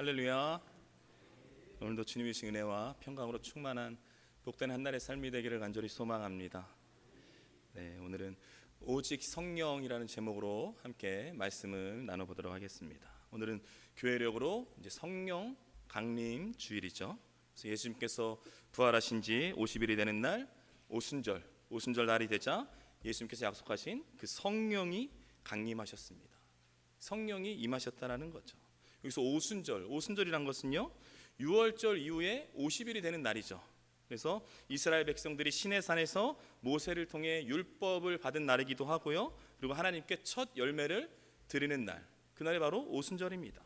할렐루야. 오늘도 주님의 은혜와 평강으로 충만한 복된 한 날의 삶이 되기를 간절히 소망합니다. 오늘은 오직 성령이라는 제목으로 함께 말씀을 나눠보도록 하겠습니다. 오늘은 교회력으로 이제 성령 강림 주일이죠. 그래서 예수님께서 부활하신 지 50일이 되는 날 오순절 날이 되자 예수님께서 약속하신 그 성령이 강림하셨습니다. 성령이 임하셨다라는 거죠. 여기서 오순절이란 것은요 6월절 이후에 50일이 되는 날이죠. 그래서 이스라엘 백성들이 시내산에서 모세를 통해 율법을 받은 날이기도 하고요, 그리고 하나님께 첫 열매를 드리는 날, 그날이 바로 오순절입니다.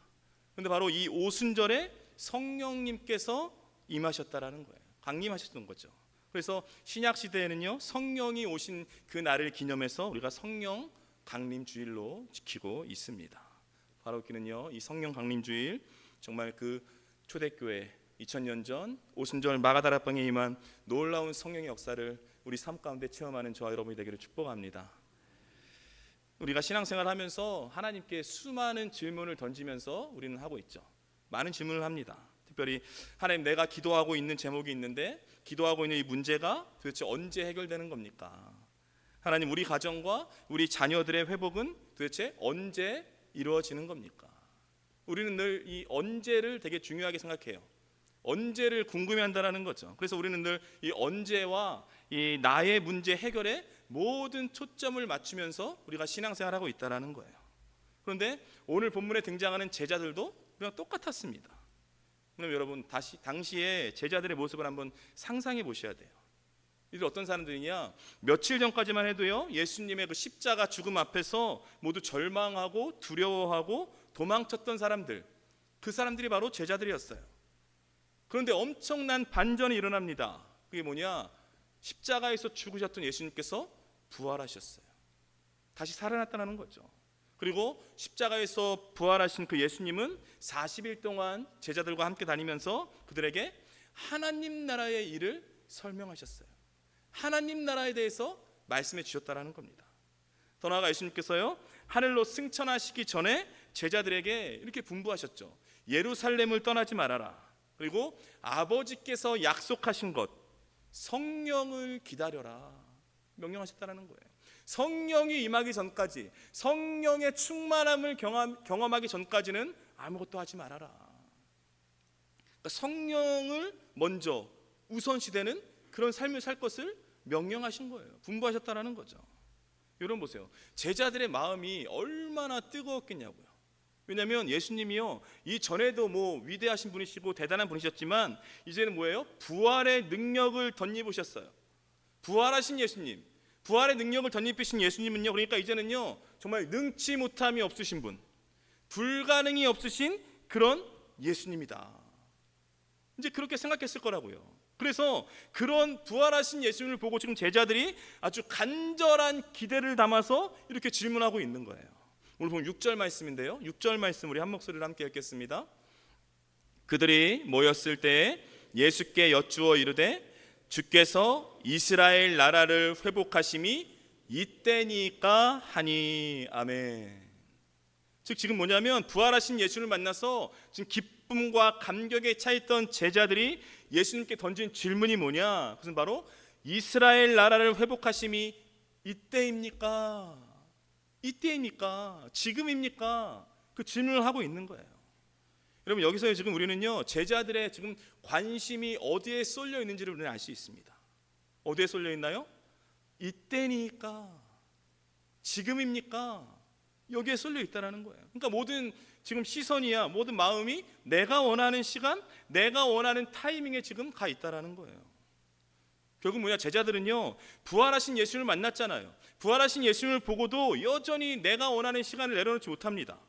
그런데 바로 이 오순절에 성령님께서 임하셨다라는 거예요. 강림하셨던 거죠. 그래서 신약 시대에는요 성령이 오신 그 날을 기념해서 우리가 성령 강림 주일로 지키고 있습니다. 바로 그는요 이 성령 강림 주일, 정말 그 초대교회 2000년 전 오순절 마가다락방에 임한 놀라운 성령의 역사를 우리 삶 가운데 체험하는 저와 여러분이 되기를 축복합니다. 우리가 신앙생활 하면서 하나님께 수많은 질문을 던지면서 우리는 하고 있죠. 많은 질문을 합니다. 특별히 하나님, 내가 기도하고 있는 제목이 있는데 기도하고 있는 이 문제가 도대체 언제 해결되는 겁니까? 하나님, 우리 가정과 우리 자녀들의 회복은 도대체 언제 이루어지는 겁니까? 우리는 늘 이 언제를 되게 중요하게 생각해요. 언제를 궁금해한다는 거죠. 그래서 우리는 늘 이 언제와 이 나의 문제 해결에 모든 초점을 맞추면서 우리가 신앙생활하고 있다는 거예요. 그런데 오늘 본문에 등장하는 제자들도 그냥 똑같았습니다. 그럼 여러분 당시에 제자들의 모습을 한번 상상해 보셔야 돼요. 이들 어떤 사람들이냐? 며칠 전까지만 해도요 예수님의 그 십자가 죽음 앞에서 모두 절망하고 두려워하고 도망쳤던 사람들, 그 사람들이 바로 제자들이었어요. 그런데 엄청난 반전이 일어납니다. 그게 뭐냐? 십자가에서 죽으셨던 예수님께서 부활하셨어요. 다시 살아났다는 거죠. 그리고 십자가에서 부활하신 그 예수님은 40일 동안 제자들과 함께 다니면서 그들에게 하나님 나라의 일을 설명하셨어요. 하나님 나라에 대해서 말씀해 주셨다라는 겁니다. 더 나아가 예수님께서요 하늘로 승천하시기 전에 제자들에게 이렇게 분부하셨죠. 예루살렘을 떠나지 말아라. 그리고 아버지께서 약속하신 것 성령을 기다려라 명령하셨다는 거예요. 성령이 임하기 전까지, 성령의 충만함을 경험하기 전까지는 아무것도 하지 말아라. 그러니까 성령을 먼저 우선시되는 그런 삶을 살 것을 명령하신 거예요. 분부하셨다는 거죠. 여러분 보세요. 제자들의 마음이 얼마나 뜨거웠겠냐고요. 왜냐하면 예수님이요 이 전에도 위대하신 분이시고 대단한 분이셨지만 이제는 뭐예요? 부활의 능력을 덧입으셨어요. 부활하신 예수님, 부활의 능력을 덧입으신 예수님은요, 그러니까 이제는요 정말 능치 못함이 없으신 분, 불가능이 없으신 그런 예수님이다. 이제 그렇게 생각했을 거라고요. 그래서 그런 부활하신 예수님을 보고 지금 제자들이 아주 간절한 기대를 담아서 이렇게 질문하고 있는 거예요. 오늘 보면 6절 말씀인데요, 6절 말씀 우리 한 목소리로 함께 읽겠습니다. 그들이 모였을 때 예수께 여쭈어 이르되 주께서 이스라엘 나라를 회복하심이 이때니까 하니. 아멘. 즉 지금 뭐냐면 부활하신 예수를 만나서 지금 기쁨과 감격에 차있던 제자들이 예수님께 던진 질문이 뭐냐? 그것은 바로 이스라엘 나라를 회복하심이 이때입니까? 이때입니까? 지금입니까? 그 질문을 하고 있는 거예요. 여러분 여기서 지금 우리는요 제자들의 지금 관심이 어디에 쏠려 있는지를 우리는 알 수 있습니다. 어디에 쏠려 있나요? 이때니까? 지금입니까? 여기에 쏠려 있다라는 거예요. 그러니까 모든 지금 시선이야, 모든 마음이 내가 원하는 시간, 내가 원하는 타이밍에 지금 가 있다라는 거예요. 결국 뭐냐? 제자들은요 부활하신 예수를 만났잖아요. 부활하신 예수를 보고도 여전히 내가 원하는 시간을 내려놓지 못합니다.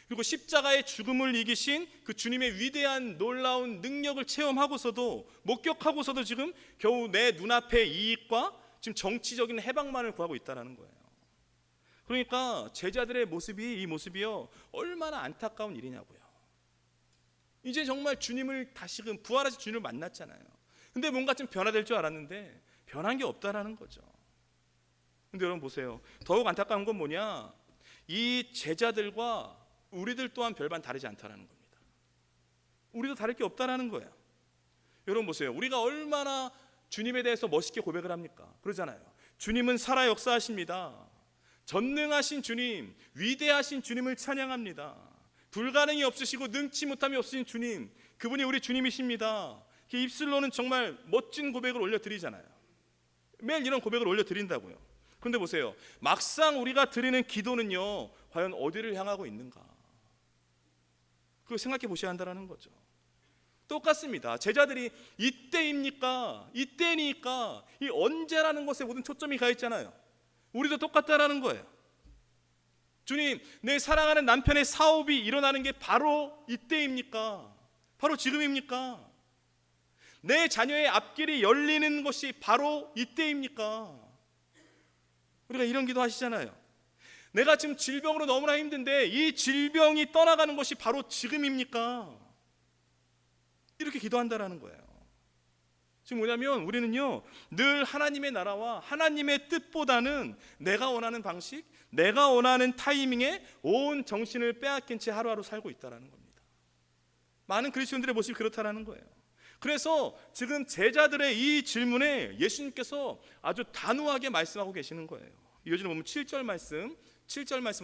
그리고 십자가의 죽음을 이기신 그 주님의 위대한 놀라운 능력을 체험하고서도, 목격하고서도 지금 겨우 내 눈앞의 이익과 지금 정치적인 해방만을 구하고 있다는 거예요. 그러니까 제자들의 모습이, 이 모습이요 얼마나 안타까운 일이냐고요. 이제 정말 주님을 다시금 부활하신 주님을 만났잖아요. 근데 뭔가 좀 변화될 줄 알았는데 변한 게 없다라는 거죠. 근데 여러분 보세요. 더욱 안타까운 건 뭐냐? 이 제자들과 우리들 또한 별반 다르지 않다라는 겁니다. 우리도 다를 게 없다라는 거예요. 여러분 보세요. 우리가 얼마나 주님에 대해서 멋있게 고백을 합니까? 그러잖아요. 주님은 살아 역사하십니다. 전능하신 주님, 위대하신 주님을 찬양합니다. 불가능이 없으시고 능치 못함이 없으신 주님, 그분이 우리 주님이십니다. 입술로는 정말 멋진 고백을 올려드리잖아요. 매일 이런 고백을 올려드린다고요. 그런데 보세요. 막상 우리가 드리는 기도는요, 과연 어디를 향하고 있는가? 그걸 생각해 보셔야 한다는 거죠. 똑같습니다. 제자들이 이때입니까? 이때니까 이 언제라는 것에 모든 초점이 가 있잖아요. 우리도 똑같다라는 거예요. 주님, 내 사랑하는 남편의 사업이 일어나는 게 바로 이때입니까? 바로 지금입니까? 내 자녀의 앞길이 열리는 것이 바로 이때입니까? 우리가 이런 기도 하시잖아요. 내가 지금 질병으로 너무나 힘든데 이 질병이 떠나가는 것이 바로 지금입니까? 이렇게 기도한다라는 거예요. 지금 뭐냐면 우리는요, 늘 하나님의 나라와 하나님의 뜻보다는 내가 원하는 방식, 내가 원하는 타이밍에 온 정신을 빼앗긴 채 하루하루 살고 있다는 겁니다. 많은 그리스도인들의 모습이 그렇다는 거예요. 그래서 지금 제자들의 이 질문에 예수님께서 아주 단호하게 말씀하고 계시는 거예요. 이어지는 보면 7절 말씀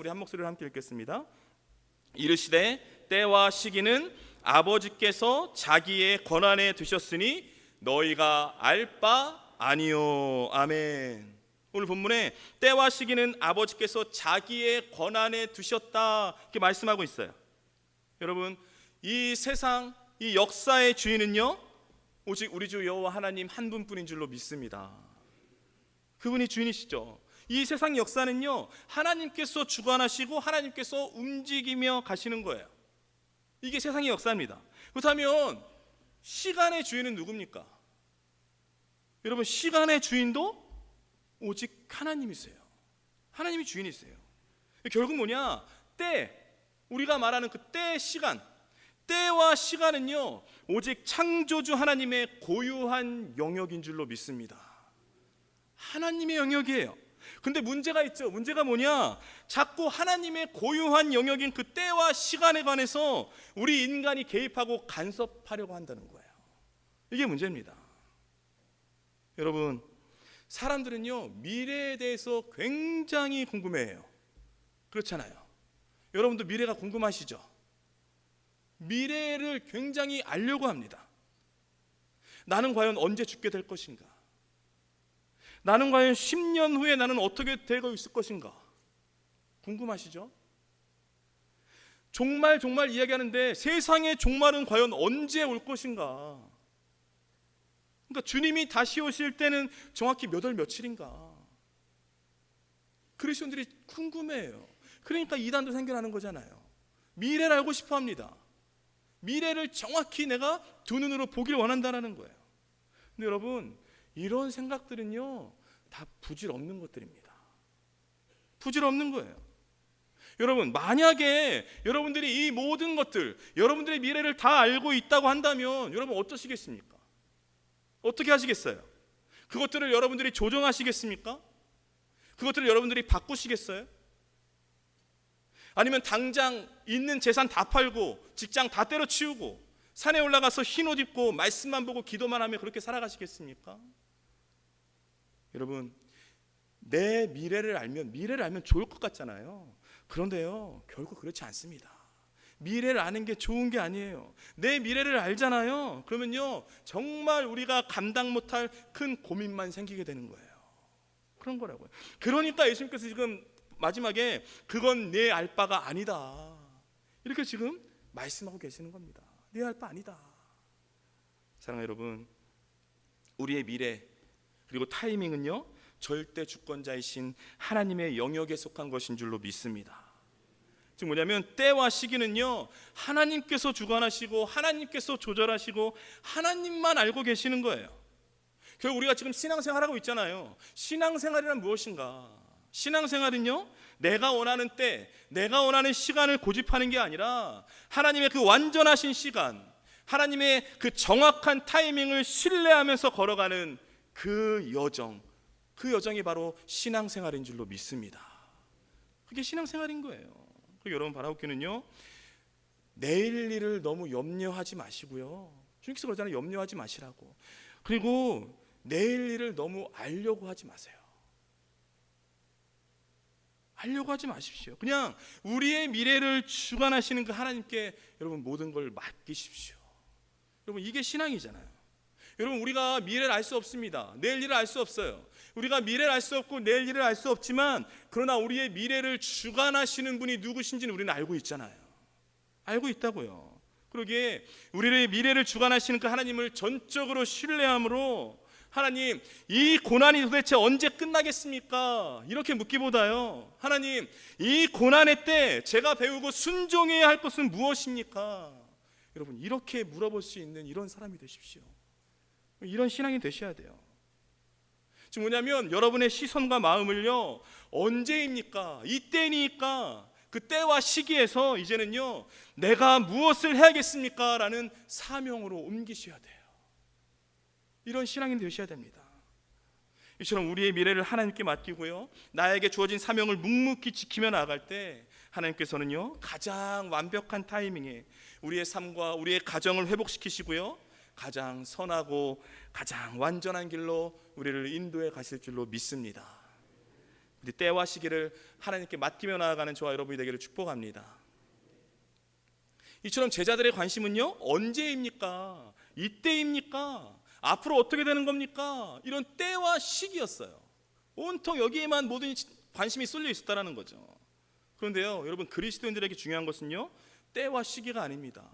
우리 한 목소리로 함께 읽겠습니다. 이르시되 때와 시기는 아버지께서 자기의 권한에 두셨으니 너희가 알 바 아니요. 아멘. 오늘 본문에 때와 시기는 아버지께서 자기의 권한에 두셨다 이렇게 말씀하고 있어요. 여러분, 이 세상, 이 역사의 주인은요, 오직 우리 주 여호와 하나님 한 분뿐인 줄로 믿습니다. 그분이 주인이시죠. 이 세상 역사는요, 하나님께서 주관하시고 하나님께서 움직이며 가시는 거예요. 이게 세상의 역사입니다. 그렇다면 시간의 주인은 누굽니까? 여러분, 시간의 주인도 오직 하나님이세요. 하나님이 주인이세요. 결국 뭐냐? 때, 우리가 말하는 그 때, 시간, 때와 시간은요, 오직 창조주 하나님의 고유한 영역인 줄로 믿습니다. 하나님의 영역이에요. 근데 문제가 있죠. 문제가 뭐냐? 자꾸 하나님의 고유한 영역인 그 때와 시간에 관해서 우리 인간이 개입하고 간섭하려고 한다는 거예요. 이게 문제입니다. 여러분, 사람들은요, 미래에 대해서 굉장히 궁금해해요. 그렇잖아요. 여러분도 미래가 궁금하시죠? 미래를 굉장히 알려고 합니다. 나는 과연 언제 죽게 될 것인가? 나는 과연 10년 후에 나는 어떻게 되고 있을 것인가? 궁금하시죠? 종말 이야기하는데 세상의 종말은 과연 언제 올 것인가? 그러니까 주님이 다시 오실 때는 정확히 몇 월 며칠인가? 그리스도인들이 궁금해해요. 그러니까 이단도 생겨나는 거잖아요. 미래를 알고 싶어 합니다. 미래를 정확히 내가 두 눈으로 보길 원한다는 거예요. 근데 여러분, 이런 생각들은요, 다 부질없는 것들입니다. 부질없는 거예요. 여러분, 만약에 여러분들이 이 모든 것들, 여러분들의 미래를 다 알고 있다고 한다면 여러분 어떠시겠습니까? 어떻게 하시겠어요? 그것들을 여러분들이 조정하시겠습니까? 그것들을 여러분들이 바꾸시겠어요? 아니면 당장 있는 재산 다 팔고 직장 다 때려치우고 산에 올라가서 흰 옷 입고 말씀만 보고 기도만 하며 그렇게 살아가시겠습니까? 여러분, 내 미래를 알면 좋을 것 같잖아요. 그런데요, 결국 그렇지 않습니다. 미래를 아는 게 좋은 게 아니에요. 내 미래를 알잖아요. 그러면요, 정말 우리가 감당 못할 큰 고민만 생기게 되는 거예요. 그런 거라고요. 그러니까 예수님께서 지금 마지막에 그건 내 알 바가 아니다, 이렇게 지금 말씀하고 계시는 겁니다. 내 알 바 아니다. 사랑하는 여러분, 우리의 미래 그리고 타이밍은요, 절대 주권자이신 하나님의 영역에 속한 것인 줄로 믿습니다. 즉 뭐냐면 때와 시기는요, 하나님께서 주관하시고 하나님께서 조절하시고 하나님만 알고 계시는 거예요. 결국 우리가 지금 신앙생활하고 있잖아요. 신앙생활이란 무엇인가? 신앙생활은요, 내가 원하는 때, 내가 원하는 시간을 고집하는 게 아니라 하나님의 그 완전하신 시간, 하나님의 그 정확한 타이밍을 신뢰하면서 걸어가는 그 여정이 바로 신앙생활인 줄로 믿습니다. 그게 신앙생활인 거예요. 그리고 여러분 바라옵기는요, 내일 일을 너무 염려하지 마시고요. 주님께서 그러잖아요. 염려하지 마시라고. 그리고 내일 일을 너무 알려고 하지 마세요. 알려고 하지 마십시오. 그냥 우리의 미래를 주관하시는 그 하나님께 여러분 모든 걸 맡기십시오. 여러분 이게 신앙이잖아요. 여러분 우리가 미래를 알 수 없습니다. 내일 일을 알 수 없어요. 우리가 미래를 알 수 없고 내일 일을 알 수 없지만 그러나 우리의 미래를 주관하시는 분이 누구신지는 우리는 알고 있잖아요. 알고 있다고요. 그러기에 우리의 미래를 주관하시는 그 하나님을 전적으로 신뢰함으로 하나님 이 고난이 도대체 언제 끝나겠습니까? 이렇게 묻기보다요, 하나님 이 고난의 때 제가 배우고 순종해야 할 것은 무엇입니까? 여러분 이렇게 물어볼 수 있는 이런 사람이 되십시오. 이런 신앙이 되셔야 돼요. 지금 뭐냐면 여러분의 시선과 마음을요, 언제입니까? 이때니까 그 때와 시기에서 이제는요 내가 무엇을 해야겠습니까? 라는 사명으로 옮기셔야 돼요. 이런 신앙이 되셔야 됩니다. 이처럼 우리의 미래를 하나님께 맡기고요, 나에게 주어진 사명을 묵묵히 지키며 나아갈 때 하나님께서는요 가장 완벽한 타이밍에 우리의 삶과 우리의 가정을 회복시키시고요 가장 선하고 가장 완전한 길로 우리를 인도해 가실 줄로 믿습니다. 우리 때와 시기를 하나님께 맡기며 나아가는 저와 여러분이 되기를 축복합니다. 이처럼 제자들의 관심은요 언제입니까? 이때입니까? 앞으로 어떻게 되는 겁니까? 이런 때와 시기였어요. 온통 여기에만 모든 관심이 쏠려 있었다는 거죠. 그런데요 여러분 그리스도인들에게 중요한 것은요 때와 시기가 아닙니다.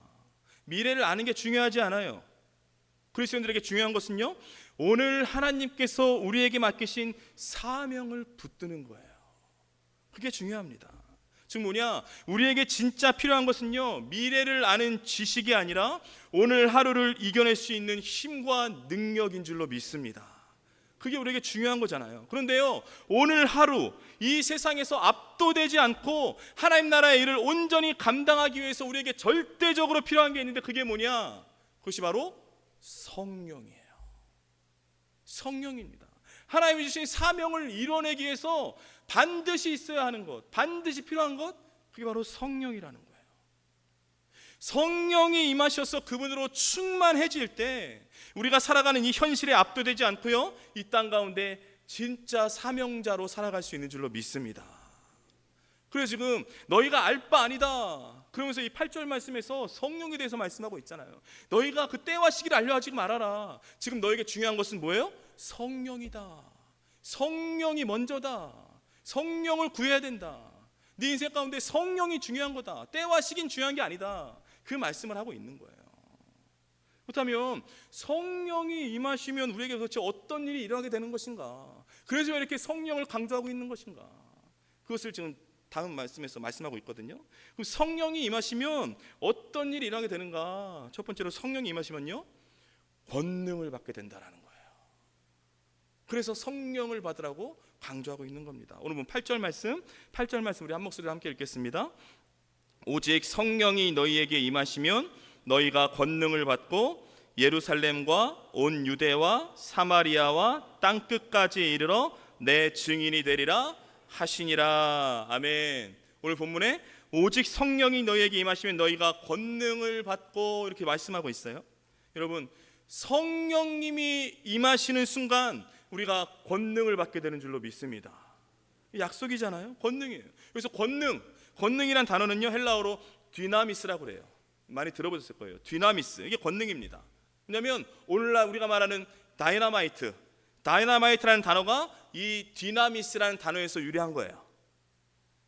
미래를 아는 게 중요하지 않아요. 그리스도인들에게 중요한 것은요 오늘 하나님께서 우리에게 맡기신 사명을 붙드는 거예요. 그게 중요합니다. 즉 뭐냐, 우리에게 진짜 필요한 것은요 미래를 아는 지식이 아니라 오늘 하루를 이겨낼 수 있는 힘과 능력인 줄로 믿습니다. 그게 우리에게 중요한 거잖아요. 그런데요 오늘 하루 이 세상에서 압도되지 않고 하나님 나라의 일을 온전히 감당하기 위해서 우리에게 절대적으로 필요한 게 있는데 그게 뭐냐, 그것이 바로 성령이에요. 성령입니다. 하나님이 주신 사명을 이뤄내기 위해서 반드시 있어야 하는 것, 반드시 필요한 것, 그게 바로 성령이라는 거예요. 성령이 임하셔서 그분으로 충만해질 때 우리가 살아가는 이 현실에 압도되지 않고요 이 땅 가운데 진짜 사명자로 살아갈 수 있는 줄로 믿습니다. 그래서 지금 너희가 알 바 아니다 그러면서 이 8절 말씀에서 성령에 대해서 말씀하고 있잖아요. 너희가 그 때와 시기를 알려하지 말아라. 지금 너에게 중요한 것은 뭐예요? 성령이다. 성령이 먼저다. 성령을 구해야 된다. 네 인생 가운데 성령이 중요한 거다. 때와 시기는 중요한 게 아니다. 그 말씀을 하고 있는 거예요. 그렇다면 성령이 임하시면 우리에게 도대체 어떤 일이 일어나게 되는 것인가? 그래서 왜 이렇게 성령을 강조하고 있는 것인가? 그것을 지금 다음 말씀에서 말씀하고 있거든요. 그럼 성령이 임하시면 어떤 일이 일어나게 되는가? 첫 번째로 성령이 임하시면요 권능을 받게 된다라는 거예요. 그래서 성령을 받으라고 강조하고 있는 겁니다. 오늘 본 8절 말씀 우리 한 목소리로 함께 읽겠습니다. 오직 성령이 너희에게 임하시면 너희가 권능을 받고 예루살렘과 온 유대와 사마리아와 땅 끝까지 이르러 내 증인이 되리라 하시니라. 아멘. 오늘 본문에 오직 성령이 너희에게 임하시면 너희가 권능을 받고 이렇게 말씀하고 있어요. 여러분 성령님이 임하시는 순간 우리가 권능을 받게 되는 줄로 믿습니다. 약속이잖아요. 권능이에요. 그래서 권능이란 단어는요 헬라어로 디나미스라고 그래요. 많이 들어보셨을 거예요. 디나미스, 이게 권능입니다. 왜냐하면 오늘날 우리가 말하는 다이나마이트라는 단어가 이 디나미스라는 단어에서 유래한 거예요.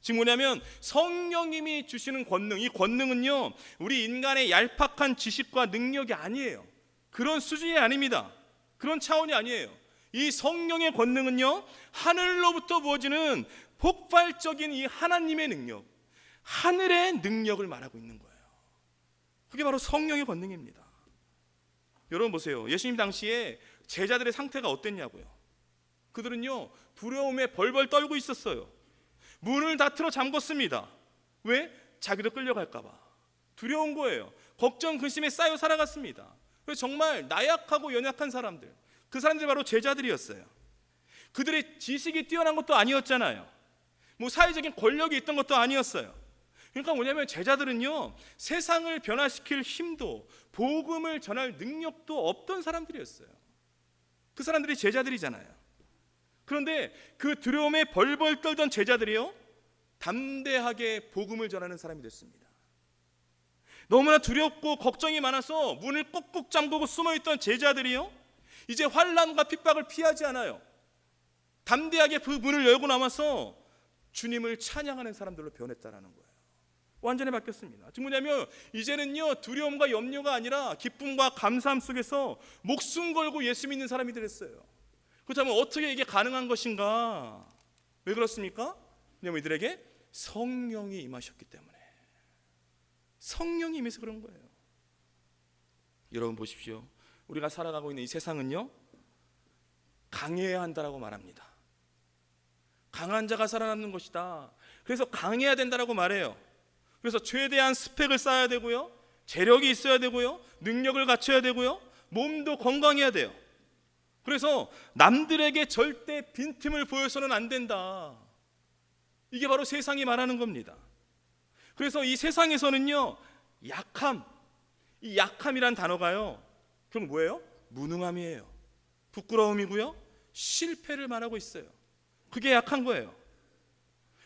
지금 뭐냐면 성령님이 주시는 권능, 이 권능은요 우리 인간의 얄팍한 지식과 능력이 아니에요. 그런 수준이 아닙니다. 그런 차원이 아니에요. 이 성령의 권능은요 하늘로부터 부어지는 폭발적인 이 하나님의 능력, 하늘의 능력을 말하고 있는 거예요. 그게 바로 성령의 권능입니다. 여러분 보세요. 예수님 당시에 제자들의 상태가 어땠냐고요. 그들은요 두려움에 벌벌 떨고 있었어요. 문을 다 틀어 잠궜습니다. 왜? 자기도 끌려갈까 봐 두려운 거예요. 걱정 근심에 쌓여 살아갔습니다. 그래서 정말 나약하고 연약한 사람들, 그 사람들이 바로 제자들이었어요. 그들의 지식이 뛰어난 것도 아니었잖아요. 뭐 사회적인 권력이 있던 것도 아니었어요. 그러니까 뭐냐면 제자들은요, 세상을 변화시킬 힘도 복음을 전할 능력도 없던 사람들이었어요. 그 사람들이 제자들이잖아요. 그런데 그 두려움에 벌벌 떨던 제자들이요, 담대하게 복음을 전하는 사람이 됐습니다. 너무나 두렵고 걱정이 많아서 문을 꼭꼭 잠그고 숨어있던 제자들이요, 이제 환난과 핍박을 피하지 않아요. 담대하게 그 문을 열고 나와서 주님을 찬양하는 사람들로 변했다라는 거예요. 완전히 바뀌었습니다. 즉 뭐냐면 이제는요, 두려움과 염려가 아니라 기쁨과 감사함 속에서 목숨 걸고 예수 믿는 사람이 됐어요. 그렇다면 어떻게 이게 가능한 것인가? 왜 그렇습니까? 왜냐면 이들에게 성령이 임하셨기 때문에. 성령이 임해서 그런 거예요. 여러분 보십시오. 우리가 살아가고 있는 이 세상은요, 강해야 한다라고 말합니다. 강한 자가 살아남는 것이다. 그래서 강해야 된다라고 말해요. 그래서 최대한 스펙을 쌓아야 되고요, 재력이 있어야 되고요, 능력을 갖춰야 되고요, 몸도 건강해야 돼요. 그래서 남들에게 절대 빈틈을 보여서는 안 된다. 이게 바로 세상이 말하는 겁니다. 그래서 이 세상에서는요, 약함, 이 약함이란 단어가요, 그럼 뭐예요? 무능함이에요. 부끄러움이고요, 실패를 말하고 있어요. 그게 약한 거예요.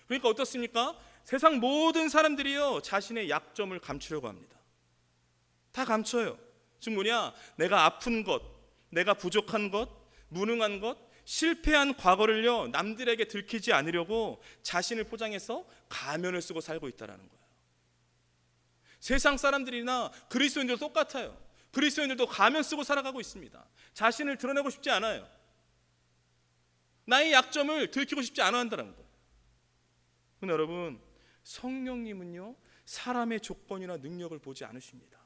그러니까 어떻습니까? 세상 모든 사람들이요, 자신의 약점을 감추려고 합니다. 다 감춰요. 즉 뭐냐? 내가 아픈 것, 내가 부족한 것, 무능한 것, 실패한 과거를요, 남들에게 들키지 않으려고 자신을 포장해서 가면을 쓰고 살고 있다는 거예요. 세상 사람들이나 그리스도인들도 똑같아요. 그리스도인들도 가면 쓰고 살아가고 있습니다. 자신을 드러내고 싶지 않아요. 나의 약점을 들키고 싶지 않아 한다는 거예요. 그런데 여러분, 성령님은요, 사람의 조건이나 능력을 보지 않으십니다.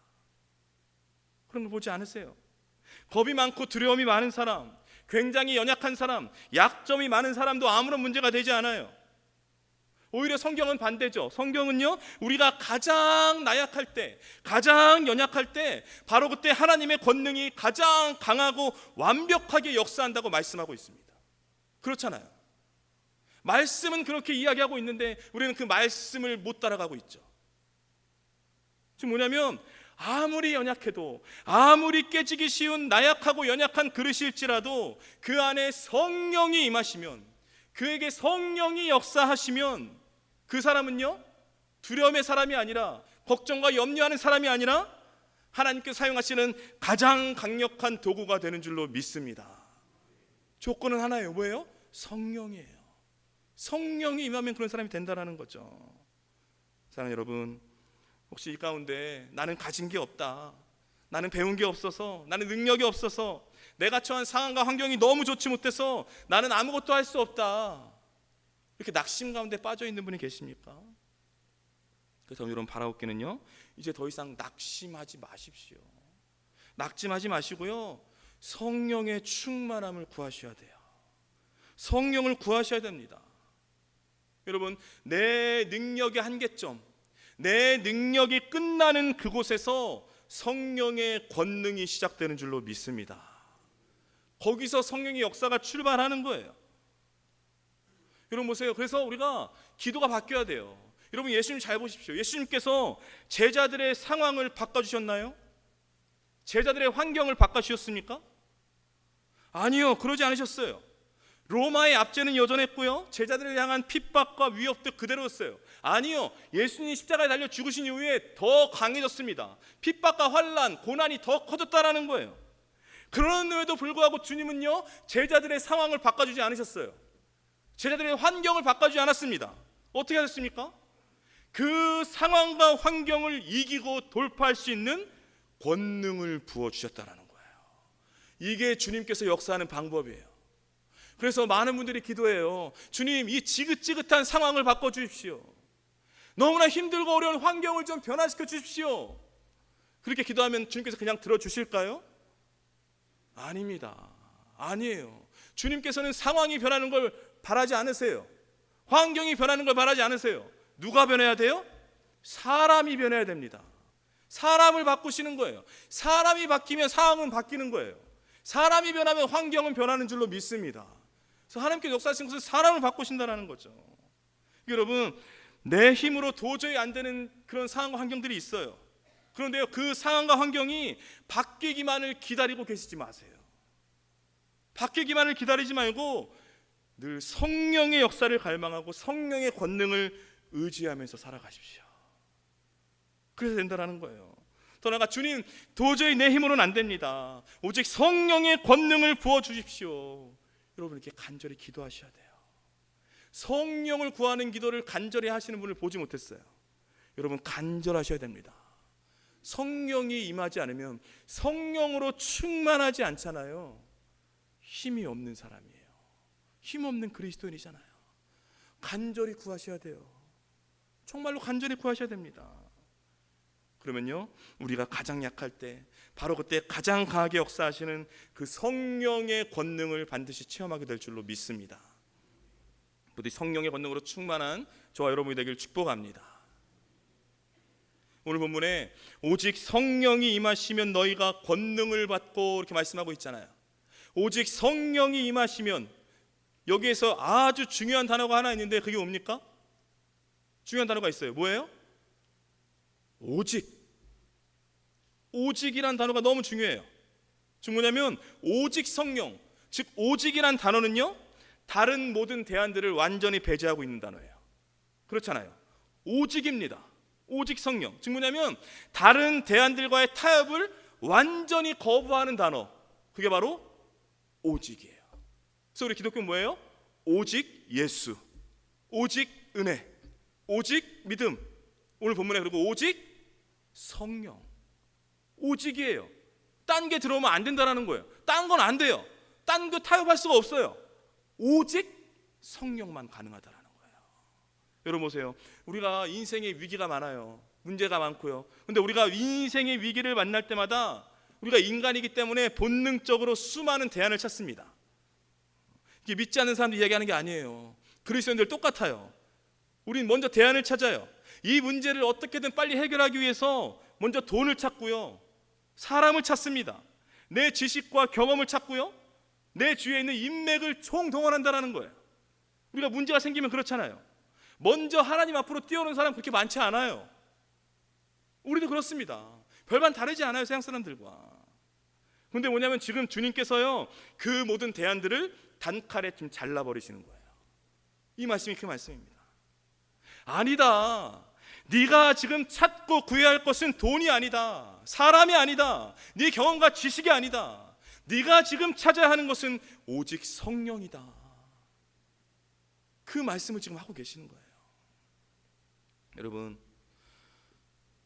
그런 걸 보지 않으세요. 겁이 많고 두려움이 많은 사람, 굉장히 연약한 사람, 약점이 많은 사람도 아무런 문제가 되지 않아요. 오히려 성경은 반대죠. 성경은요, 우리가 가장 나약할 때, 가장 연약할 때, 바로 그때 하나님의 권능이 가장 강하고 완벽하게 역사한다고 말씀하고 있습니다. 그렇잖아요. 말씀은 그렇게 이야기하고 있는데 우리는 그 말씀을 못 따라가고 있죠. 지금 뭐냐면 아무리 연약해도, 아무리 깨지기 쉬운 나약하고 연약한 그릇일지라도 그 안에 성령이 임하시면, 그에게 성령이 역사하시면 그 사람은요, 두려움의 사람이 아니라, 걱정과 염려하는 사람이 아니라 하나님께서 사용하시는 가장 강력한 도구가 되는 줄로 믿습니다. 조건은 하나예요. 뭐예요? 성령이에요. 성령이 임하면 그런 사람이 된다는 거죠. 사랑하는 여러분, 혹시 이 가운데 나는 가진 게 없다, 나는 배운 게 없어서, 나는 능력이 없어서, 내가 처한 상황과 환경이 너무 좋지 못해서 나는 아무것도 할 수 없다, 이렇게 낙심 가운데 빠져 있는 분이 계십니까? 그래서 여러분, 바라옵기는요, 이제 더 이상 낙심하지 마십시오. 낙심하지 마시고요, 성령의 충만함을 구하셔야 돼요. 성령을 구하셔야 됩니다. 여러분, 내 능력의 한계점, 내 능력이 끝나는 그곳에서 성령의 권능이 시작되는 줄로 믿습니다. 거기서 성령의 역사가 출발하는 거예요. 여러분 보세요. 그래서 우리가 기도가 바뀌어야 돼요. 여러분, 예수님 잘 보십시오. 예수님께서 제자들의 상황을 바꿔주셨나요? 제자들의 환경을 바꿔주셨습니까? 아니요, 그러지 않으셨어요. 로마의 압제는 여전했고요, 제자들을 향한 핍박과 위협도 그대로였어요. 아니요, 예수님이 십자가에 달려 죽으신 이후에 더 강해졌습니다. 핍박과 환난, 고난이 더 커졌다라는 거예요. 그런데도 불구하고 주님은요, 제자들의 상황을 바꿔주지 않으셨어요. 제자들의 환경을 바꿔주지 않았습니다. 어떻게 하셨습니까? 그 상황과 환경을 이기고 돌파할 수 있는 권능을 부어주셨다는 거예요. 이게 주님께서 역사하는 방법이에요. 그래서 많은 분들이 기도해요. 주님, 이 지긋지긋한 상황을 바꿔주십시오. 너무나 힘들고 어려운 환경을 좀 변화시켜 주십시오. 그렇게 기도하면 주님께서 그냥 들어주실까요? 아닙니다. 아니에요. 주님께서는 상황이 변하는 걸 바라지 않으세요. 환경이 변하는 걸 바라지 않으세요. 누가 변해야 돼요? 사람이 변해야 됩니다. 사람을 바꾸시는 거예요. 사람이 바뀌면 상황은 바뀌는 거예요. 사람이 변하면 환경은 변하는 줄로 믿습니다. 그래서 하나님께서 역사하신 것은 사람을 바꾸신다는 거죠. 여러분, 내 힘으로 도저히 안 되는 그런 상황과 환경들이 있어요. 그런데요, 그 상황과 환경이 바뀌기만을 기다리고 계시지 마세요. 바뀌기만을 기다리지 말고 늘 성령의 역사를 갈망하고 성령의 권능을 의지하면서 살아가십시오. 그래서 된다라는 거예요. 더 나아가 주님, 도저히 내 힘으로는 안 됩니다. 오직 성령의 권능을 부어주십시오. 여러분, 이렇게 간절히 기도하셔야 돼요. 성령을 구하는 기도를 간절히 하시는 분을 보지 못했어요. 여러분, 간절하셔야 됩니다. 성령이 임하지 않으면, 성령으로 충만하지 않잖아요. 힘이 없는 사람이에요. 힘없는 그리스도인이잖아요. 간절히 구하셔야 돼요. 정말로 간절히 구하셔야 됩니다. 그러면요, 우리가 가장 약할 때 바로 그때 가장 강하게 역사하시는 그 성령의 권능을 반드시 체험하게 될 줄로 믿습니다. 부디 성령의 권능으로 충만한 저와 여러분이 되길 축복합니다. 오늘 본문에 오직 성령이 임하시면 너희가 권능을 받고 이렇게 말씀하고 있잖아요. 오직 성령이 임하시면, 여기에서 아주 중요한 단어가 하나 있는데 그게 뭡니까? 중요한 단어가 있어요. 뭐예요? 오직. 오직이란 단어가 너무 중요해요. 즉 뭐냐면 오직 성령, 즉 오직이란 단어는요, 다른 모든 대안들을 완전히 배제하고 있는 단어예요. 그렇잖아요. 오직입니다. 오직 성령. 즉 뭐냐면 다른 대안들과의 타협을 완전히 거부하는 단어. 그게 바로 오직이에요. 그래서 우리 기독교는 뭐예요? 오직 예수, 오직 은혜, 오직 믿음. 오늘 본문에 그리고 오직 성령. 오직이에요. 딴 게 들어오면 안 된다는 거예요. 딴 건 안 돼요. 딴 거 타협할 수가 없어요. 오직 성령만 가능하다라는 거예요. 여러분 보세요. 우리가 인생의 위기가 많아요. 문제가 많고요. 근데 우리가 인생의 위기를 만날 때마다 우리가 인간이기 때문에 본능적으로 수많은 대안을 찾습니다. 이게 믿지 않는 사람들이 이야기하는 게 아니에요. 그리스도인들 똑같아요. 우린 먼저 대안을 찾아요. 이 문제를 어떻게든 빨리 해결하기 위해서 먼저 돈을 찾고요, 사람을 찾습니다. 내 지식과 경험을 찾고요, 내 주위에 있는 인맥을 총동원한다는 거예요. 우리가 문제가 생기면 그렇잖아요. 먼저 하나님 앞으로 뛰어오는 사람 그렇게 많지 않아요. 우리도 그렇습니다. 별반 다르지 않아요, 세상 사람들과. 그런데 뭐냐면 지금 주님께서요, 그 모든 대안들을 단칼에 좀 잘라버리시는 거예요. 이 말씀이 그 말씀입니다. 아니다, 네가 지금 찾고 구해야 할 것은 돈이 아니다, 사람이 아니다, 네 경험과 지식이 아니다. 네가 지금 찾아야 하는 것은 오직 성령이다. 그 말씀을 지금 하고 계시는 거예요. 여러분,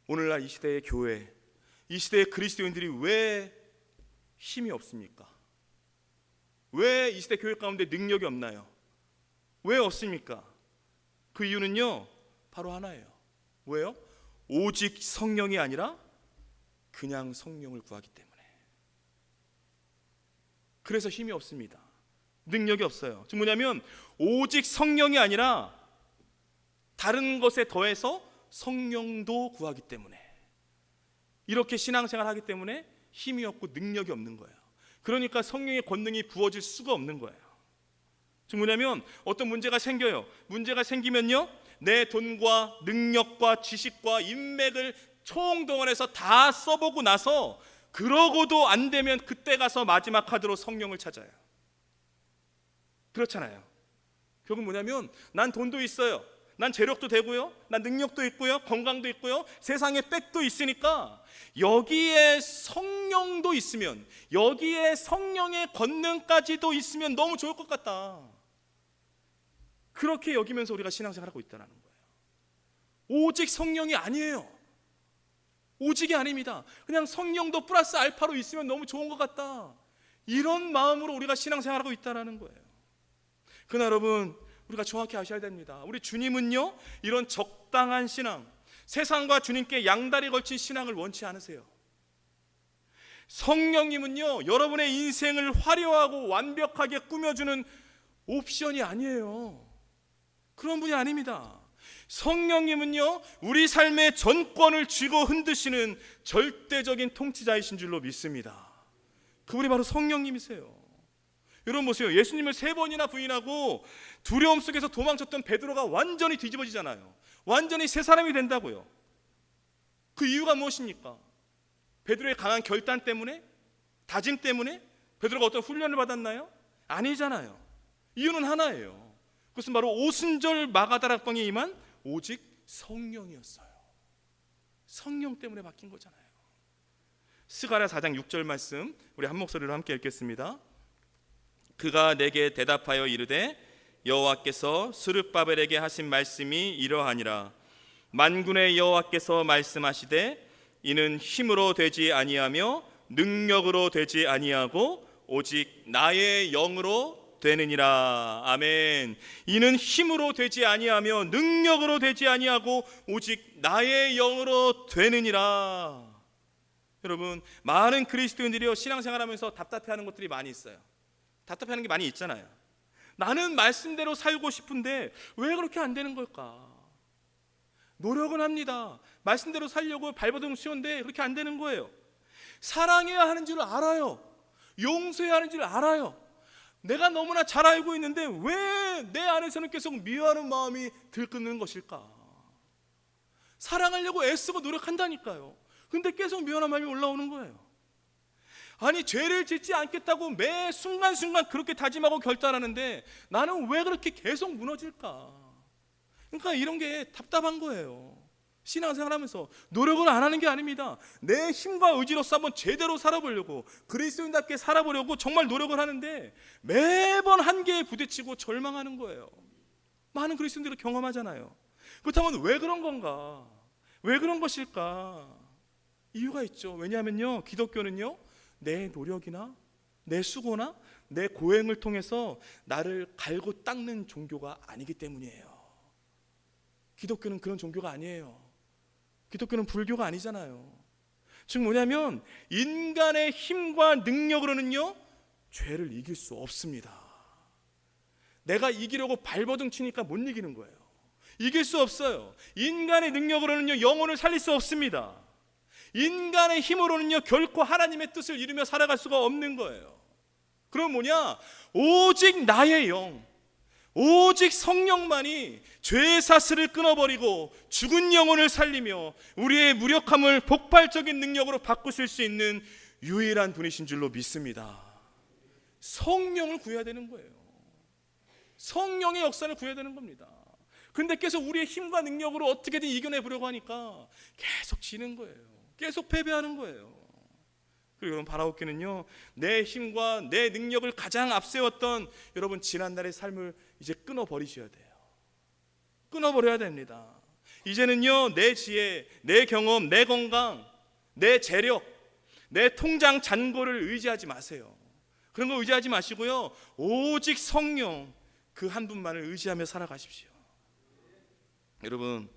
오늘날 이 시대의 교회, 이 시대의 그리스도인들이 왜 힘이 없습니까? 왜 이 시대 교회 가운데 능력이 없나요? 왜 없습니까? 그 이유는요, 바로 하나예요. 뭐예요? 오직 성령이 아니라 그냥 성령을 구하기 때문에. 그래서 힘이 없습니다. 능력이 없어요. 즉 뭐냐면 오직 성령이 아니라 다른 것에 더해서 성령도 구하기 때문에, 이렇게 신앙생활 하기 때문에 힘이 없고 능력이 없는 거예요. 그러니까 성령의 권능이 부어질 수가 없는 거예요. 즉 뭐냐면 어떤 문제가 생겨요. 문제가 생기면요, 내 돈과 능력과 지식과 인맥을 총동원해서 다 써보고 나서 그러고도 안 되면 그때 가서 마지막 카드로 성령을 찾아요. 그렇잖아요. 결국 뭐냐면 난 돈도 있어요, 난 재력도 되고요, 난 능력도 있고요, 건강도 있고요, 세상에 백도 있으니까 여기에 성령도 있으면, 여기에 성령의 권능까지도 있으면 너무 좋을 것 같다. 그렇게 여기면서 우리가 신앙생활하고 있다는 거예요. 오직 성령이 아니에요. 오직이 아닙니다. 그냥 성령도 플러스 알파로 있으면 너무 좋은 것 같다. 이런 마음으로 우리가 신앙생활하고 있다는 거예요. 그러나 여러분, 우리가 정확히 아셔야 됩니다. 우리 주님은요, 이런 적당한 신앙, 세상과 주님께 양다리 걸친 신앙을 원치 않으세요. 성령님은요, 여러분의 인생을 화려하고 완벽하게 꾸며주는 옵션이 아니에요. 그런 분이 아닙니다. 성령님은요, 우리 삶의 전권을 쥐고 흔드시는 절대적인 통치자이신 줄로 믿습니다. 그분이 바로 성령님이세요. 여러분 보세요. 예수님을 3번이나 부인하고 두려움 속에서 도망쳤던 베드로가 완전히 뒤집어지잖아요. 완전히 새 사람이 된다고요. 그 이유가 무엇입니까? 베드로의 강한 결단 때문에? 다짐 때문에? 베드로가 어떤 훈련을 받았나요? 아니잖아요. 이유는 하나예요. 그것은 바로 오순절 마가다락방에 임한 오직 성령이었어요. 성령 때문에 바뀐 거잖아요. 스가랴 4장 6절 말씀 우리 한 목소리로 함께 읽겠습니다. 그가 내게 대답하여 이르되 여호와께서 스룹바벨에게 하신 말씀이 이러하니라. 만군의 여호와께서 말씀하시되 이는 힘으로 되지 아니하며 능력으로 되지 아니하고 오직 나의 영으로 되느니라. 아멘. 이는 힘으로 되지 아니하며 능력으로 되지 아니하고 오직 나의 영으로 되느니라. 여러분, 많은 그리스도인들이요 신앙생활하면서 답답해하는 것들이 많이 있어요. 답답해하는 게 많이 있잖아요. 나는 말씀대로 살고 싶은데 왜 그렇게 안 되는 걸까? 노력은 합니다. 말씀대로 살려고 발버둥 쉬운데 그렇게 안 되는 거예요. 사랑해야 하는 줄 알아요. 용서해야 하는 줄 알아요. 내가 너무나 잘 알고 있는데 왜 내 안에서는 계속 미워하는 마음이 들끓는 것일까? 사랑하려고 애쓰고 노력한다니까요. 근데 계속 미워하는 마음이 올라오는 거예요. 아니, 죄를 짓지 않겠다고 매 순간순간 그렇게 다짐하고 결단하는데 나는 왜 그렇게 계속 무너질까? 그러니까 이런 게 답답한 거예요. 신앙생활하면서 노력을 안 하는 게 아닙니다. 내 힘과 의지로서 한번 제대로 살아보려고, 그리스도인답게 살아보려고 정말 노력을 하는데 매번 한계에 부딪히고 절망하는 거예요. 많은 그리스도인들이 경험하잖아요. 그렇다면 왜 그런 건가? 왜 그런 것일까? 이유가 있죠. 왜냐하면요, 기독교는요 내 노력이나 내 수고나 내 고행을 통해서 나를 갈고 닦는 종교가 아니기 때문이에요. 기독교는 그런 종교가 아니에요. 기독교는 불교가 아니잖아요. 즉 뭐냐면 인간의 힘과 능력으로는요 죄를 이길 수 없습니다. 내가 이기려고 발버둥 치니까 못 이기는 거예요. 이길 수 없어요. 인간의 능력으로는요 영혼을 살릴 수 없습니다. 인간의 힘으로는요 결코 하나님의 뜻을 이루며 살아갈 수가 없는 거예요. 그럼 뭐냐? 오직 나의 영, 오직 성령만이 죄의 사슬을 끊어버리고 죽은 영혼을 살리며 우리의 무력함을 폭발적인 능력으로 바꾸실 수 있는 유일한 분이신 줄로 믿습니다. 성령을 구해야 되는 거예요. 성령의 역사를 구해야 되는 겁니다. 근데 계속 우리의 힘과 능력으로 어떻게든 이겨내보려고 하니까 계속 지는 거예요. 계속 패배하는 거예요. 그리고 바라옵기는요 내 힘과 내 능력을 가장 앞세웠던 여러분 지난날의 삶을 이제 끊어버리셔야 돼요. 끊어버려야 됩니다. 이제는요 내 지혜, 내 경험, 내 건강, 내 재력, 내 통장 잔고를 의지하지 마세요. 그런 거 의지하지 마시고요 오직 성령 그 한 분만을 의지하며 살아가십시오. 여러분,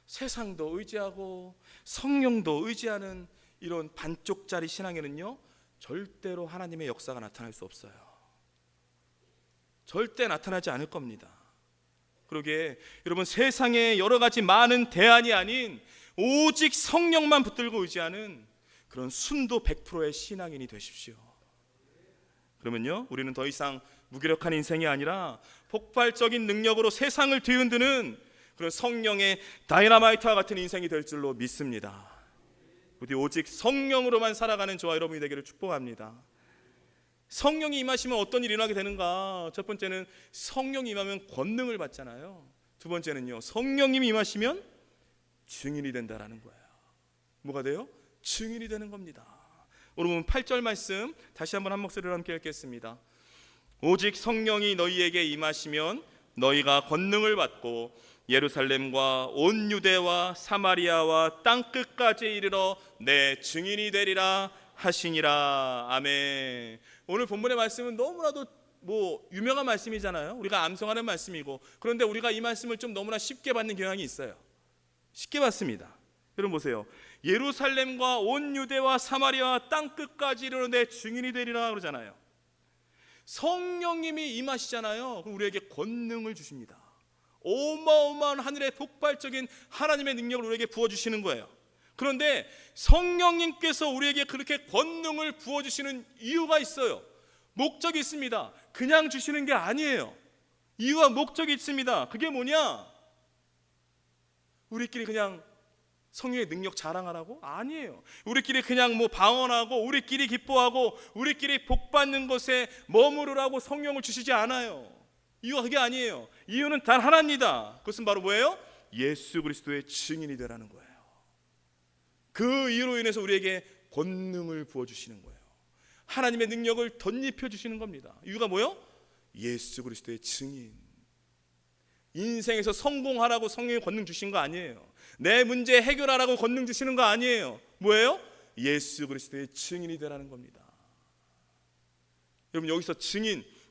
세상도 의지하고 성령도 의지하는 이런 반쪽짜리 신앙에는요 절대로 하나님의 역사가 나타날 수 없어요. 절대 나타나지 않을 겁니다. 그러기에 여러분, 세상에 여러 가지 많은 대안이 아닌 오직 성령만 붙들고 의지하는 그런 순도 100%의 신앙인이 되십시오. 그러면요 우리는 더 이상 무기력한 인생이 아니라 폭발적인 능력으로 세상을 뒤흔드는 그런 성령의 다이너마이트와 같은 인생이 될 줄로 믿습니다. 부디 오직 성령으로만 살아가는 저와 여러분이 되기를 축복합니다. 성령이 임하시면 어떤 일이 일어나게 되는가? 첫 번째는 성령이 임하면 권능을 받잖아요. 두 번째는요 성령님이 임하시면 증인이 된다라는 거예요. 뭐가 돼요? 증인이 되는 겁니다. 오늘 보면 8절 말씀 다시 한번 한 목소리로 함께 읽겠습니다. 오직 성령이 너희에게 임하시면 너희가 권능을 받고 예루살렘과 온 유대와 사마리아와 땅끝까지 이르러 내 증인이 되리라 하시니라. 아멘. 오늘 본문의 말씀은 너무나도 유명한 말씀이잖아요. 우리가 암송하는 말씀이고, 그런데 우리가 이 말씀을 좀 너무나 쉽게 받는 경향이 있어요. 쉽게 받습니다. 여러분 보세요. 예루살렘과 온 유대와 사마리아와 땅끝까지 이르러 내 증인이 되리라 그러잖아요. 성령님이 임하시잖아요. 그럼 우리에게 권능을 주십니다. 어마어마한 하늘의 폭발적인 하나님의 능력을 우리에게 부어주시는 거예요. 그런데 성령님께서 우리에게 그렇게 권능을 부어주시는 이유가 있어요. 목적이 있습니다. 그냥 주시는 게 아니에요. 이유와 목적이 있습니다. 그게 뭐냐? 우리끼리 그냥 성령의 능력 자랑하라고? 아니에요. 우리끼리 그냥 뭐 방언하고 우리끼리 기뻐하고 우리끼리 복받는 것에 머무르라고 성령을 주시지 않아요. 이유가 그게 아니에요. 이유는 단 하나입니다. 그것은 바로 뭐예요? 예수 그리스도의 증인이 되라는 거예요. 그 이유로 인해서 우리에게 권능을 부어주시는 거예요. 하나님의 능력을 덧입혀 주시는 겁니다. 이유가 뭐예요? 예수 그리스도의 증인. 인생에서 성공하라고 성령의 권능 주신 거 아니에요. 내 문제 해결하라고 권능 주시는 거 아니에요. 뭐예요? 예수 그리스도의 증인이 되라는 겁니다. 여러분, 여기서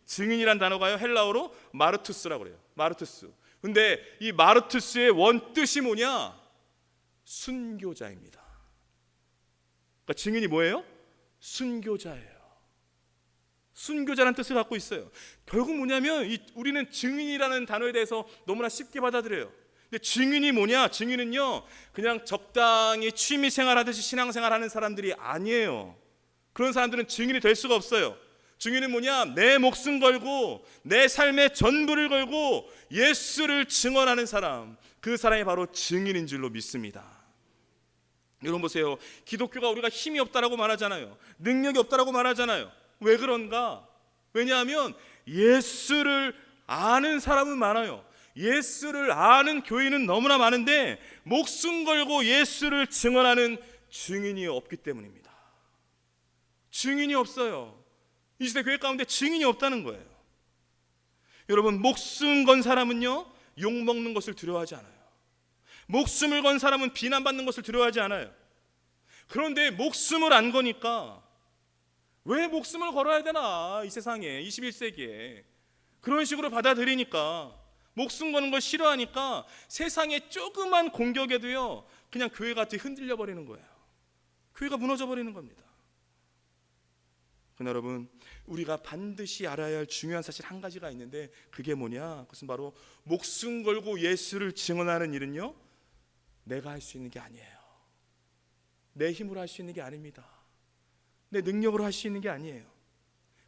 증인이란 단어가요, 헬라어로 마르투스라고 그래요. 마르투스. 근데 이 마르투스의 원뜻이 뭐냐? 순교자입니다. 그러니까 증인이 뭐예요? 순교자예요. 순교자라는 뜻을 갖고 있어요. 결국 뭐냐면 우리는 증인이라는 단어에 대해서 너무나 쉽게 받아들여요. 근데 증인이 뭐냐? 증인은요, 그냥 적당히 취미 생활하듯이 신앙생활 하는 사람들이 아니에요. 그런 사람들은 증인이 될 수가 없어요. 증인은 뭐냐? 내 목숨 걸고 내 삶의 전부를 걸고 예수를 증언하는 사람, 그 사람이 바로 증인인 줄로 믿습니다. 여러분 보세요. 기독교가 우리가 힘이 없다라고 말하잖아요. 능력이 없다라고 말하잖아요. 왜 그런가? 왜냐하면 예수를 아는 사람은 많아요. 예수를 아는 교인은 너무나 많은데 목숨 걸고 예수를 증언하는 증인이 없기 때문입니다. 증인이 없어요. 이 시대 교회 가운데 증인이 없다는 거예요. 여러분, 목숨 건 사람은요, 욕먹는 것을 두려워하지 않아요. 목숨을 건 사람은 비난받는 것을 두려워하지 않아요. 그런데 목숨을 안 거니까 왜 목숨을 걸어야 되나, 이 세상에 21세기에 그런 식으로 받아들이니까, 목숨 거는 걸 싫어하니까 세상의 조그만 공격에도요 그냥 교회가 흔들려 버리는 거예요. 교회가 무너져 버리는 겁니다. 그러나 여러분, 우리가 반드시 알아야 할 중요한 사실 한 가지가 있는데, 그게 뭐냐? 그것은 바로 목숨 걸고 예수를 증언하는 일은요, 내가 할 수 있는 게 아니에요. 내 힘으로 할 수 있는 게 아닙니다. 내 능력으로 할 수 있는 게 아니에요.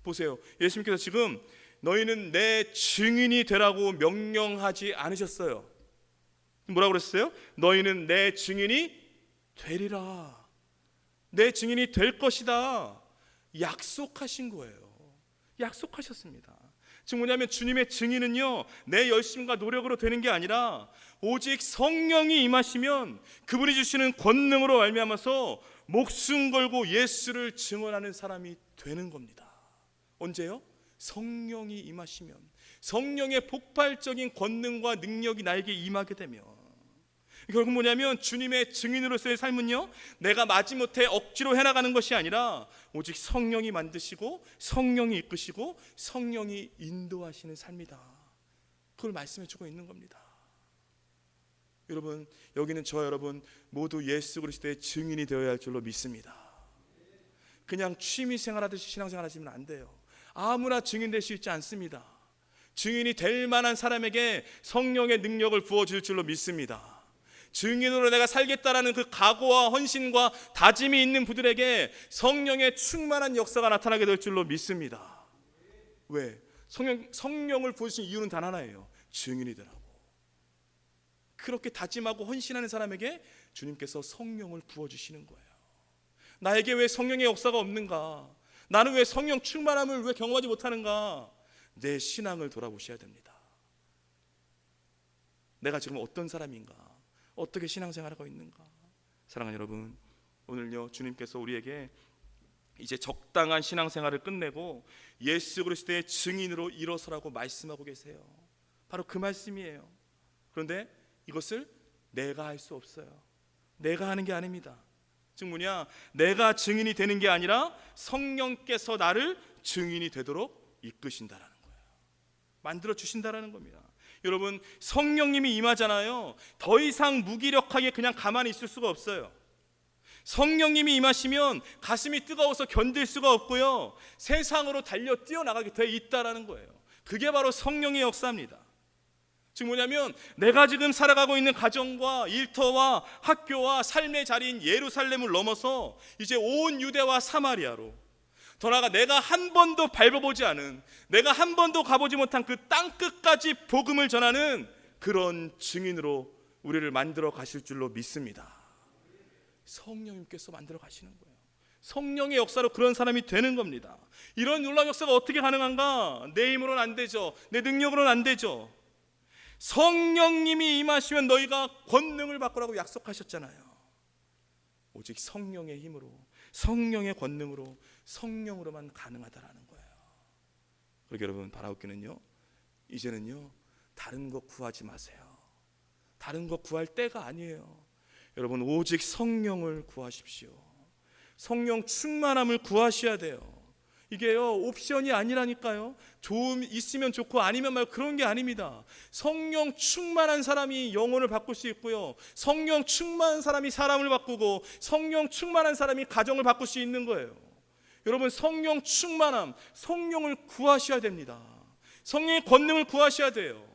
보세요. 예수님께서 지금 너희는 내 증인이 되라고 명령하지 않으셨어요. 뭐라고 그랬어요? 너희는 내 증인이 되리라. 내 증인이 될 것이다. 약속하신 거예요. 약속하셨습니다. 즉 뭐냐면 주님의 증인은요, 내 열심과 노력으로 되는 게 아니라 오직 성령이 임하시면 그분이 주시는 권능으로 말미암아서 목숨 걸고 예수를 증언하는 사람이 되는 겁니다. 언제요? 성령이 임하시면, 성령의 폭발적인 권능과 능력이 나에게 임하게 되면. 결국 뭐냐면 주님의 증인으로서의 삶은요, 내가 마지못해 억지로 해나가는 것이 아니라 오직 성령이 만드시고 성령이 이끄시고 성령이 인도하시는 삶이다. 그걸 말씀해주고 있는 겁니다. 여러분, 여기는 저와 여러분 모두 예수 그리스도의 증인이 되어야 할 줄로 믿습니다. 그냥 취미생활하듯이 신앙생활 하시면 안 돼요. 아무나 증인 될 수 있지 않습니다. 증인이 될 만한 사람에게 성령의 능력을 부어줄 줄로 믿습니다. 증인으로 내가 살겠다라는 그 각오와 헌신과 다짐이 있는 분들에게 성령의 충만한 역사가 나타나게 될 줄로 믿습니다. 왜? 성령을 부어주신 이유는 단 하나예요. 증인이 되라고. 그렇게 다짐하고 헌신하는 사람에게 주님께서 성령을 부어주시는 거예요. 나에게 왜 성령의 역사가 없는가? 나는 왜 성령 충만함을 왜 경험하지 못하는가? 내 신앙을 돌아보셔야 됩니다. 내가 지금 어떤 사람인가? 어떻게 신앙생활하고 있는가? 사랑하는 여러분, 오늘요 주님께서 우리에게 이제 적당한 신앙생활을 끝내고 예수 그리스도의 증인으로 일어서라고 말씀하고 계세요. 바로 그 말씀이에요. 그런데 이것을 내가 할 수 없어요. 내가 하는 게 아닙니다. 즉 뭐냐? 내가 증인이 되는 게 아니라 성령께서 나를 증인이 되도록 이끄신다라는 거예요. 만들어 주신다라는 겁니다. 여러분, 성령님이 임하잖아요. 더 이상 무기력하게 그냥 가만히 있을 수가 없어요. 성령님이 임하시면 가슴이 뜨거워서 견딜 수가 없고요, 세상으로 달려 뛰어나가게 돼 있다라는 거예요. 그게 바로 성령의 역사입니다. 즉 뭐냐면 내가 지금 살아가고 있는 가정과 일터와 학교와 삶의 자리인 예루살렘을 넘어서 이제 온 유대와 사마리아로, 더 나아가 내가 한 번도 밟아보지 않은, 내가 한 번도 가보지 못한 그 땅끝까지 복음을 전하는 그런 증인으로 우리를 만들어 가실 줄로 믿습니다. 성령님께서 만들어 가시는 거예요. 성령의 역사로 그런 사람이 되는 겁니다. 이런 놀라운 역사가 어떻게 가능한가? 내 힘으로는 안 되죠. 내 능력으로는 안 되죠. 성령님이 임하시면 너희가 권능을 받으라고 약속하셨잖아요. 오직 성령의 힘으로, 성령의 권능으로, 성령으로만 가능하다라는 거예요. 그러게 여러분, 바라옵기는요, 이제는요 다른 것 구하지 마세요. 다른 것 구할 때가 아니에요. 여러분, 오직 성령을 구하십시오. 성령 충만함을 구하셔야 돼요. 이게요 옵션이 아니라니까요. 있으면 좋고 아니면 말고 그런 게 아닙니다. 성령 충만한 사람이 영혼을 바꿀 수 있고요, 성령 충만한 사람이 사람을 바꾸고, 성령 충만한 사람이 가정을 바꿀 수 있는 거예요. 여러분, 성령 충만함, 성령을 구하셔야 됩니다. 성령의 권능을 구하셔야 돼요.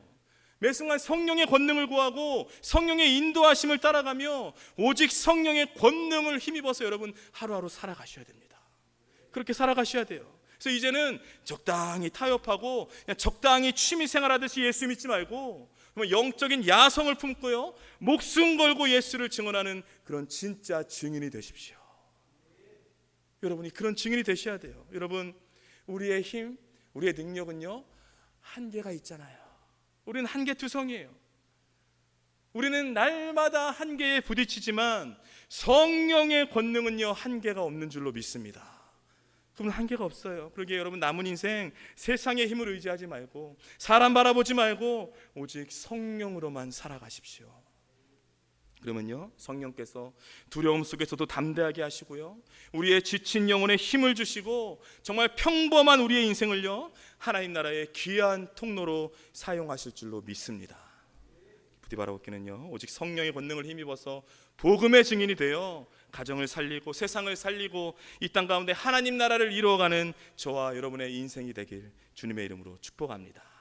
매 순간 성령의 권능을 구하고 성령의 인도하심을 따라가며 오직 성령의 권능을 힘입어서 여러분 하루하루 살아가셔야 됩니다. 그렇게 살아가셔야 돼요. 그래서 이제는 적당히 타협하고 그냥 적당히 취미생활하듯이 예수 믿지 말고 영적인 야성을 품고요, 목숨 걸고 예수를 증언하는 그런 진짜 증인이 되십시오. 여러분이 그런 증인이 되셔야 돼요. 여러분, 우리의 힘, 우리의 능력은요 한계가 있잖아요. 우리는 한계투성이에요. 우리는 날마다 한계에 부딪히지만 성령의 권능은요 한계가 없는 줄로 믿습니다. 그러면 한계가 없어요. 그러기에 여러분, 남은 인생 세상의 힘을 의지하지 말고, 사람 바라보지 말고 오직 성령으로만 살아가십시오. 그러면요 성령께서 두려움 속에서도 담대하게 하시고요, 우리의 지친 영혼에 힘을 주시고 정말 평범한 우리의 인생을요 하나님 나라의 귀한 통로로 사용하실 줄로 믿습니다. 부디 바라옵기는요, 오직 성령의 권능을 힘입어서 복음의 증인이 되어 가정을 살리고 세상을 살리고 이 땅 가운데 하나님 나라를 이루어가는 저와 여러분의 인생이 되길 주님의 이름으로 축복합니다.